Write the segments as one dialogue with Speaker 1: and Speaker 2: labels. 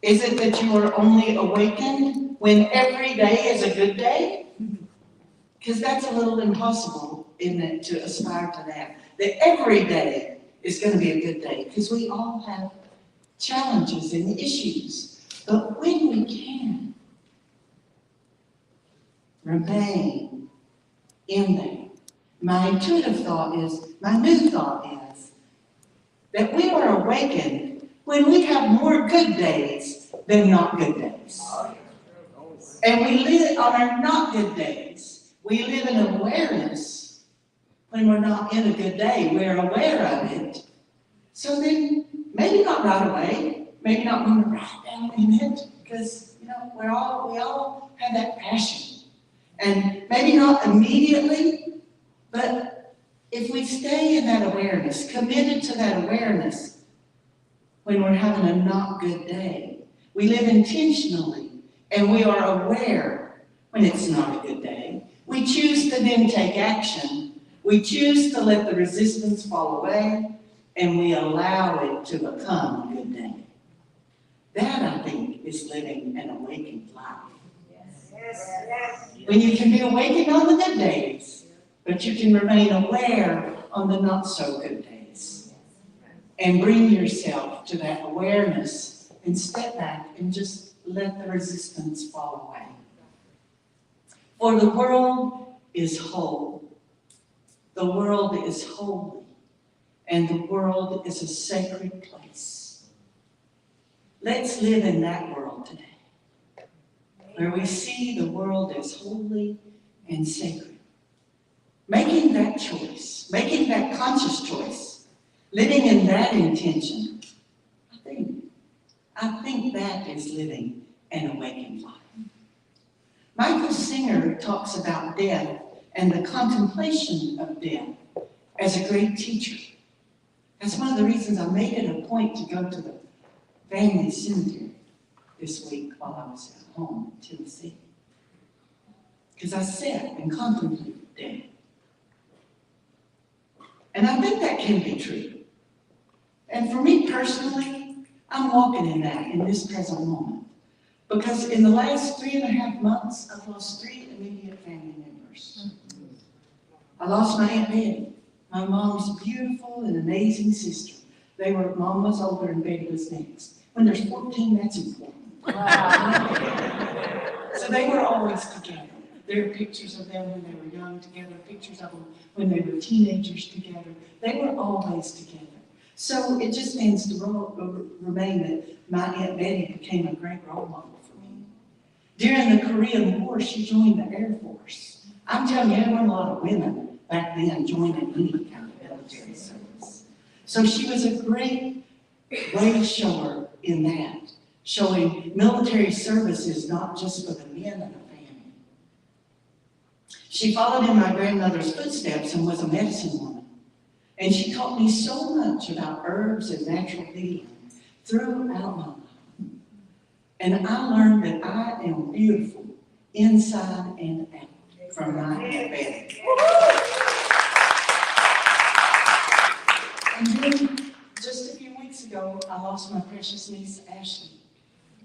Speaker 1: Is it that you are only awakened when every day is a good day? Because that's a little impossible, isn't it, to aspire to that. That every day is going to be a good day, because we all have challenges and issues. But when we can remain in there, my intuitive thought is, my new thought is, that we are awakened when we have more good days than not good days. And we live on our not good days. We live in awareness when we're not in a good day. We're aware of it. So then, maybe not right away, maybe not when we're right down in it, because we all have that passion. And maybe not immediately, but if we stay in that awareness, committed to that awareness, when we're having a not good day, we live intentionally, and we are aware when it's not a good day. We choose to then take action. We choose to let the resistance fall away, and we allow it to become a good day. That, I think, is living an awakened life. Yes. When you can be awakened on the good days, but you can remain aware on the not so good days. And bring yourself to that awareness and step back and just let the resistance fall away. For the world is whole. The world is holy. And the world is a sacred place. Let's live in that world today, where we see the world as holy and sacred. Making that choice, making that conscious choice, living in that intention, I think that is living an awakened life. Michael Singer talks about death and the contemplation of death as a great teacher. That's one of the reasons I made it a point to go to the family cemetery this week while I was at home in Tennessee. Because I sat and contemplated death. And I think that can be true. And for me personally, I'm walking in that in this present moment. Because in the last 3.5 months, I've lost 3 immediate family members. I lost my Aunt Betty, my mom's beautiful and amazing sister. Mom was older and Betty was next. When there's 14, that's important. Wow. So they were always together. There are pictures of them when they were young together, pictures of them when they were teenagers together. They were always together. So it just means to remain that my Aunt Betty became a great role model for me. During the Korean War, she joined the Air Force. I'm telling you, there were a lot of women back then joining any kind of military service. So she was a great way shower in that, showing military service is not just for the men of the family. She followed in my grandmother's footsteps and was a medicine woman. And she taught me so much about herbs and natural healing throughout my life. And I learned that I am beautiful inside and out from my Aunt Betty. And then, just a few weeks ago, I lost my precious niece, Ashley,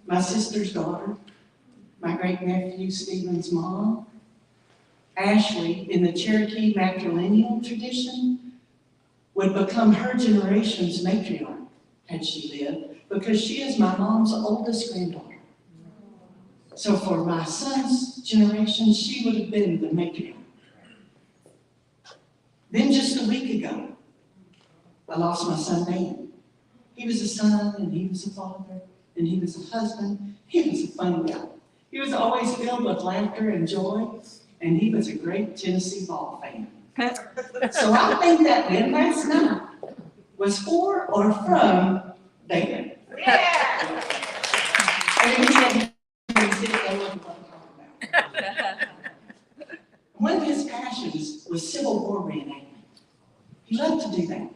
Speaker 1: my sister's daughter, my great-nephew, Stephen's mom. Ashley, in the Cherokee matrilineal tradition, would become her generation's matriarch had she lived, because she is my mom's oldest granddaughter. So for my son's generation, she would have been the matriarch. Then just a week ago, I lost my son, Dan. He was a son, and he was a father, and he was a husband. He was a fun guy. He was always filled with laughter and joy, and he was a great Tennessee ball fan. So I think that win last night was for or from Dan. Yeah! And he said, one of his passions was Civil War reenactment. He loved to do that.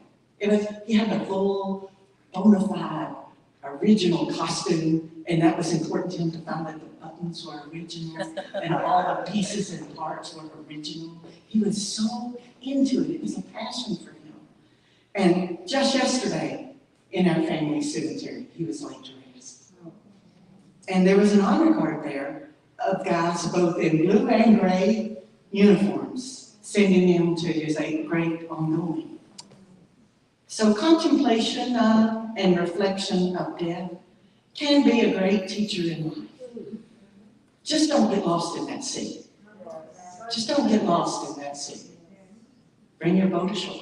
Speaker 1: He had a full, bona fide, original costume, and that was important to him to find that the buttons were original and all the pieces and parts were original. He was so into it. It was a passion for him. And just yesterday, in our family cemetery, he was laid to rest. And there was an honor guard there of guys both in blue and gray uniforms, sending him to his 8th grade ongoing. So contemplation and reflection of death can be a great teacher in life. Just don't get lost in that sea. Just don't get lost in that sea. Bring your boat ashore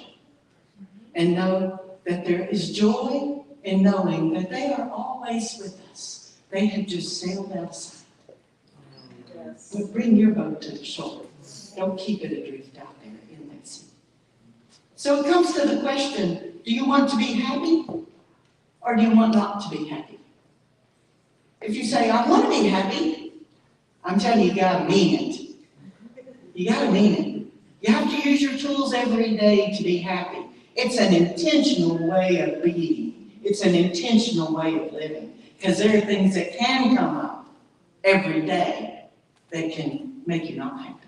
Speaker 1: and know that there is joy in knowing that they are always with us. They have just sailed outside. But bring your boat to the shore. Don't keep it adrift out there in that sea. So it comes to the question, do you want to be happy or do you want not to be happy? If you say, I want to be happy, I'm telling you, you gotta mean it. You gotta mean it. You have to use your tools every day to be happy. It's an intentional way of being. It's an intentional way of living. Because there are things that can come up every day that can make you not happy.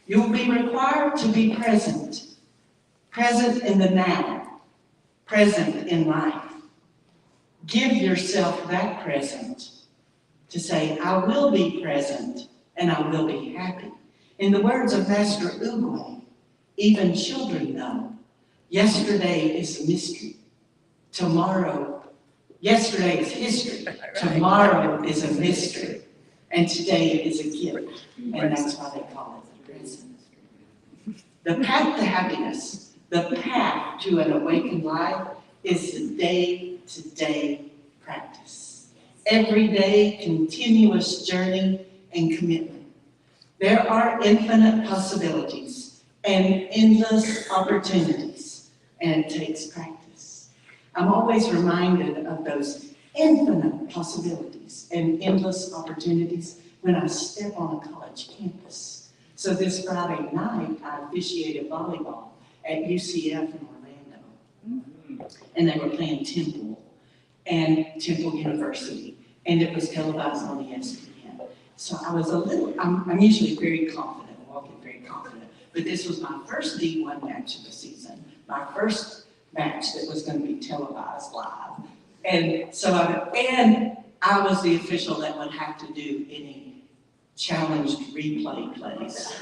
Speaker 1: You'll be required to be present. Present in the now. Present in life. Give yourself that present to say, I will be present and I will be happy. In the words of Master Uguay, even children know, yesterday is a mystery. Yesterday is history. Tomorrow is a mystery. And today is a gift. And that's why they call it the present. The path to happiness, the path to an awakened life is the day-to-day practice. Everyday, continuous journey and commitment. There are infinite possibilities and endless opportunities, and it takes practice. I'm always reminded of those infinite possibilities and endless opportunities when I step on a college campus. So this Friday night, I officiated volleyball at UCF in Orlando. And they were playing Temple University, and it was televised on ESPN. So I was I'm usually very confident, I walk in very confident, but this was my first D1 match of the season, my first match that was going to be televised live. And so I was the official that would have to do any challenged replay plays.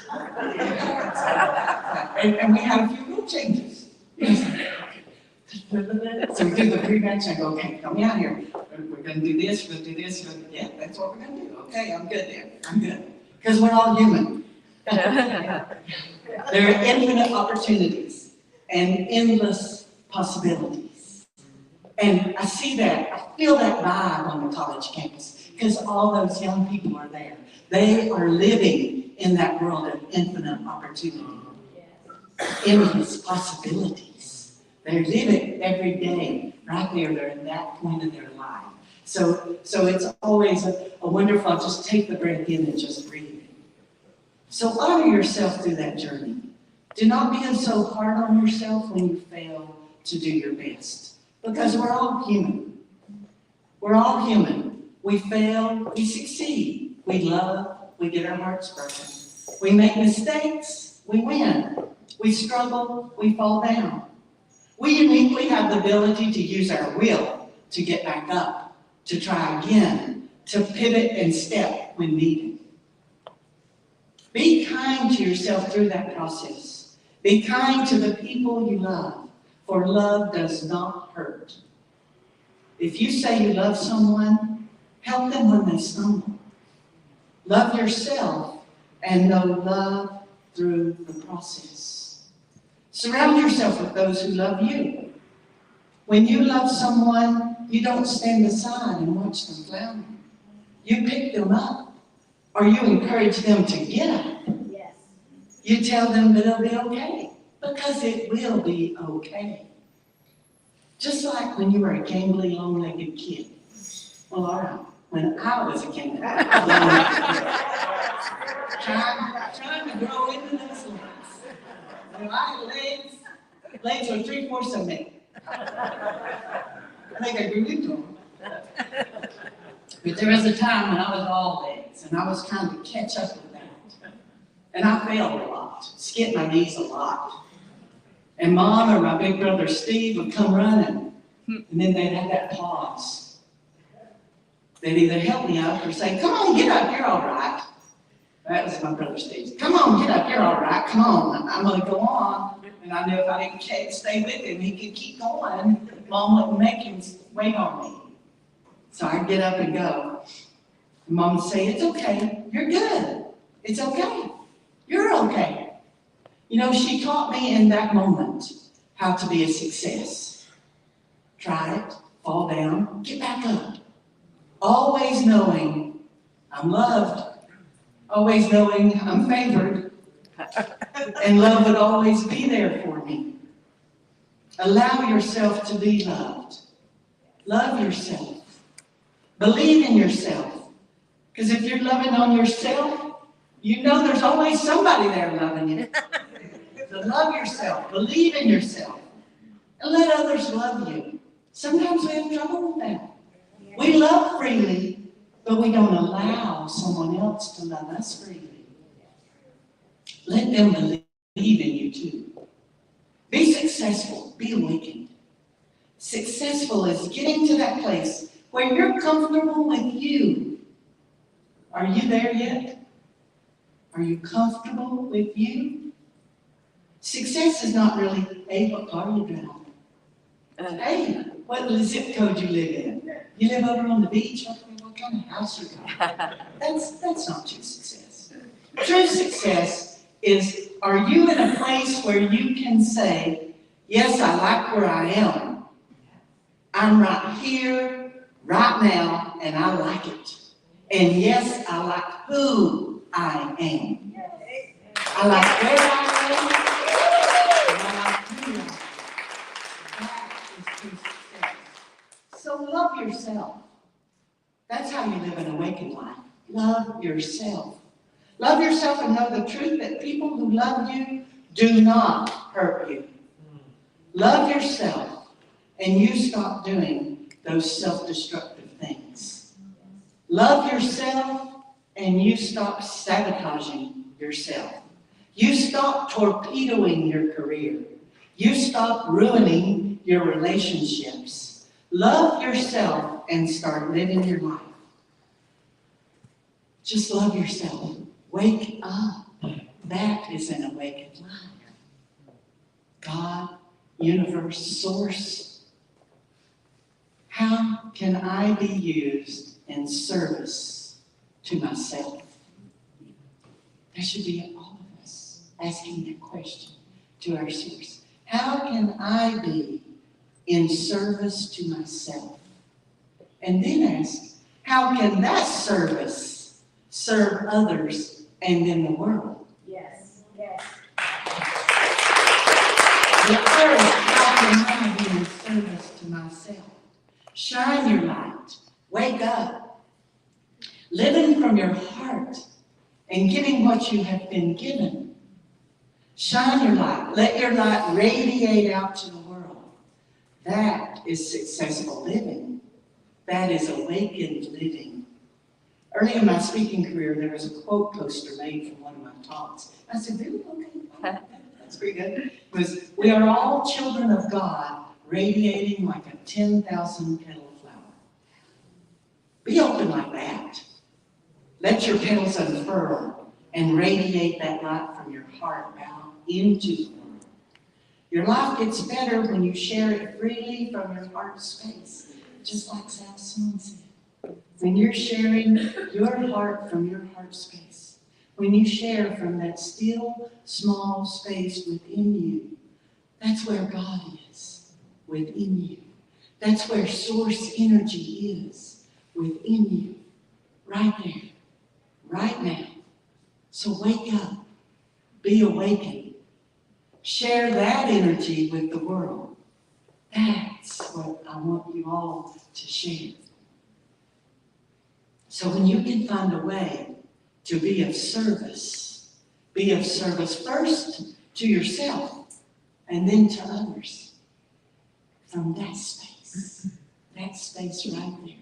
Speaker 1: and we had a few rule changes. So we do the pre-match, and I go, okay, come me out here. We're going to do this, we're going to do this. Yeah, that's what we're going to do. Okay, I'm good there. I'm good. Because we're all human. There are infinite opportunities and endless possibilities. And I see that, I feel that vibe on the college campus because all those young people are there. They are living in that world of infinite opportunity, endless possibilities. They live it every day, right there. They're in that point of their life. So it's always a wonderful, just take the breath in and just breathe it. So honor yourself through that journey. Do not be so hard on yourself when you fail to do your best. Because we're all human. We're all human. We fail, we succeed. We love, we get our hearts broken. We make mistakes, we win. We struggle, we fall down. We uniquely have the ability to use our will to get back up, to try again, to pivot and step when needed. Be kind to yourself through that process. Be kind to the people you love, for love does not hurt. If you say you love someone, help them when they stumble. Love yourself and know love through the process. Surround yourself with those who love you. When you love someone, you don't stand aside and watch them flounder. You pick them up, or you encourage them to get up. Yes. You tell them that it'll be okay, because it will be okay. Just like when you were a gangly, long-legged kid. Well, all right, when I was a gangly, long-legged kid, trying to grow into those legs. When I had legs were 3/4 of me. I think I grew into them. But there was a time when I was all legs, and I was trying to catch up with that. And I failed a lot, skipped my knees a lot. And Mom or my big brother Steve would come running, and then they'd have that pause. They'd either help me up or say, come on, get up, you're all right. That was my brother Steve. Come on, get up, you're all right, come on, I'm going to go on. And I knew if I didn't stay with him, he could keep going. Mom wouldn't make him wait on me. So I'd get up and go. And Mom would say, it's okay, you're good. It's okay, you're okay. You know, she taught me in that moment how to be a success. Try it, fall down, get back up. Always knowing I'm loved. Always knowing I'm favored. And love would always be there for me. Allow yourself to be loved. Love yourself. Believe in yourself. Because if you're loving on yourself, you know there's always somebody there loving you. So love yourself. Believe in yourself. And let others love you. Sometimes we have trouble with that. We love freely, but we don't allow someone else to love us freely. Let them believe in you too. Be successful. Be awakened. Successful is getting to that place where you're comfortable with you. Are you there yet? Are you comfortable with you? Success is not really, hey, what car are you driving? Hey, what zip code you live in? You live over on the beach? What kind of house you got? That's not true success. True success is, are you in a place where you can say, yes, I like where I am. I'm right here, right now, and I like it. And yes, I like who I am. I like where I am. And I like who I am. That is true success. So love yourself. That's how you live an awakened life. Love yourself. Love yourself and know the truth that people who love you do not hurt you. Love yourself and you stop doing those self-destructive things. Love yourself and you stop sabotaging yourself. You stop torpedoing your career. You stop ruining your relationships. Love yourself and start living your life. Just love yourself. Wake up. That is an awakened life. God, universe, source. How can I be used in service to myself? There should be all of us asking that question to our source. How can I be in service to myself? And then ask, how can that service serve others and in the world?
Speaker 2: Yes, yes.
Speaker 1: The first, how can I be in service to myself? Shine your light. Wake up. Living from your heart and giving what you have been given. Shine your light. Let your light radiate out to the world. That is successful living. That is awakened living. Early in my speaking career, there was a quote poster made from one of my talks. I said, really? Okay, that's pretty good. It was, we are all children of God, radiating like a 10,000 petal flower. Be open like that. Let your petals unfurl and radiate that light from your heart out into the world. Your life gets better when you share it freely from your heart space, just like Sal Soon said. When you're sharing your heart from your heart space, when you share from that still, small space within you, that's where God is, within you. That's where source energy is, within you, right there, right now. So wake up, be awakened, share that energy with the world. That's what I want you all to share. So when you can find a way to be of service first to yourself and then to others. From that space right there.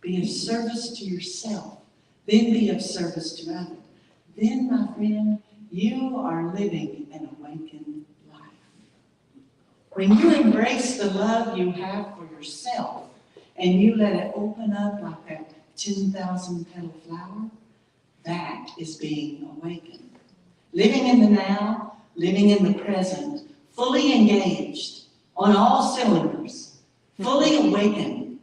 Speaker 1: Be of service to yourself, then be of service to others. Then, my friend, you are living an awakened life. When you embrace the love you have for yourself and you let it open up like that 10,000 petal flower, that is being awakened. Living in the now, living in the present, fully engaged, on all cylinders, fully awakened.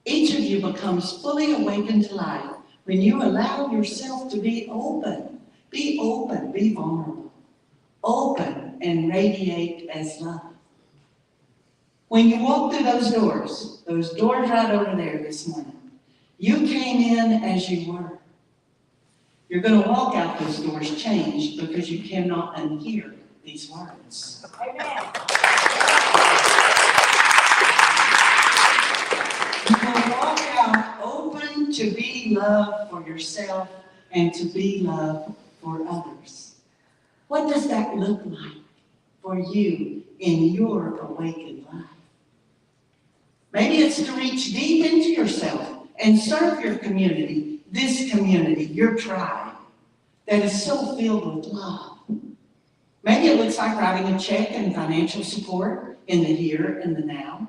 Speaker 1: Each of you becomes fully awakened to life when you allow yourself to be open. Be open, be vulnerable. Open and radiate as love. When you walk through those doors right over there this morning, you came in as you were. You're going to walk out those doors changed because you cannot unhear these words. Amen. You will walk out open to be love for yourself and to be love for others. What does that look like for you in your awakened life? Maybe it's to reach deep into yourself and serve your community, this community, your tribe, that is so filled with love. Maybe it looks like writing a check and financial support in the here and the now.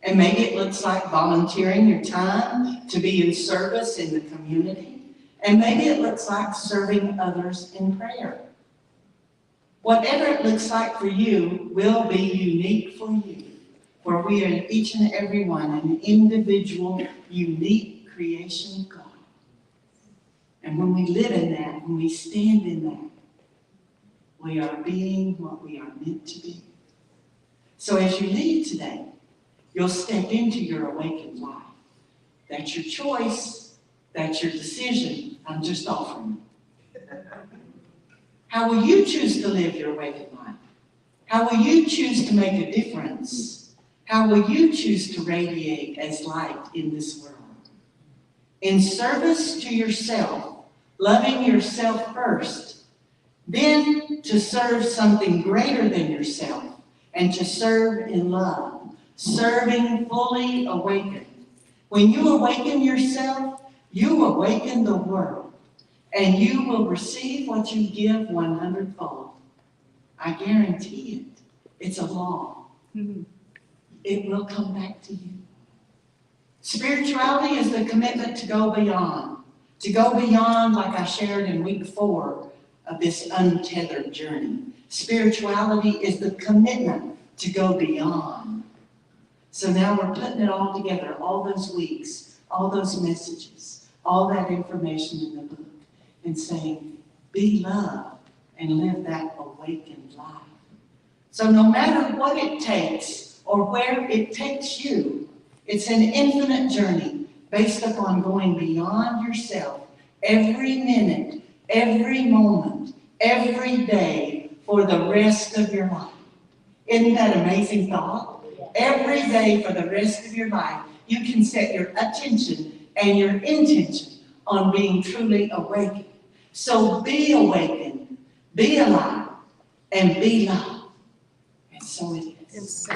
Speaker 1: And maybe it looks like volunteering your time to be in service in the community. And maybe it looks like serving others in prayer. Whatever it looks like for you will be unique for you. For we are each and every one an individual, unique creation of God. And when we live in that, when we stand in that, we are being what we are meant to be. So as you leave today, you'll step into your awakened life. That's your choice. That's your decision. I'm just offering it. How will you choose to live your awakened life? How will you choose to make a difference? How will you choose to radiate as light in this world? In service to yourself, loving yourself first, then to serve something greater than yourself, and to serve in love, serving fully awakened. When you awaken yourself, you awaken the world, and you will receive what you give 100-fold. I guarantee it. It's a law. It will come back to you. Spirituality is the commitment to go beyond. To go beyond, like I shared in week 4 of this untethered journey. Spirituality is the commitment to go beyond. So now we're putting it all together, all those weeks, all those messages, all that information in the book, and saying, be love and live that awakened life. So no matter what it takes or where it takes you, it's an infinite journey based upon going beyond yourself every minute, every moment, every day for the rest of your life. Isn't that an amazing thought? Every day for the rest of your life, you can set your attention and your intention on being truly awakened. So be awakened, be alive, and be loved. And so it is.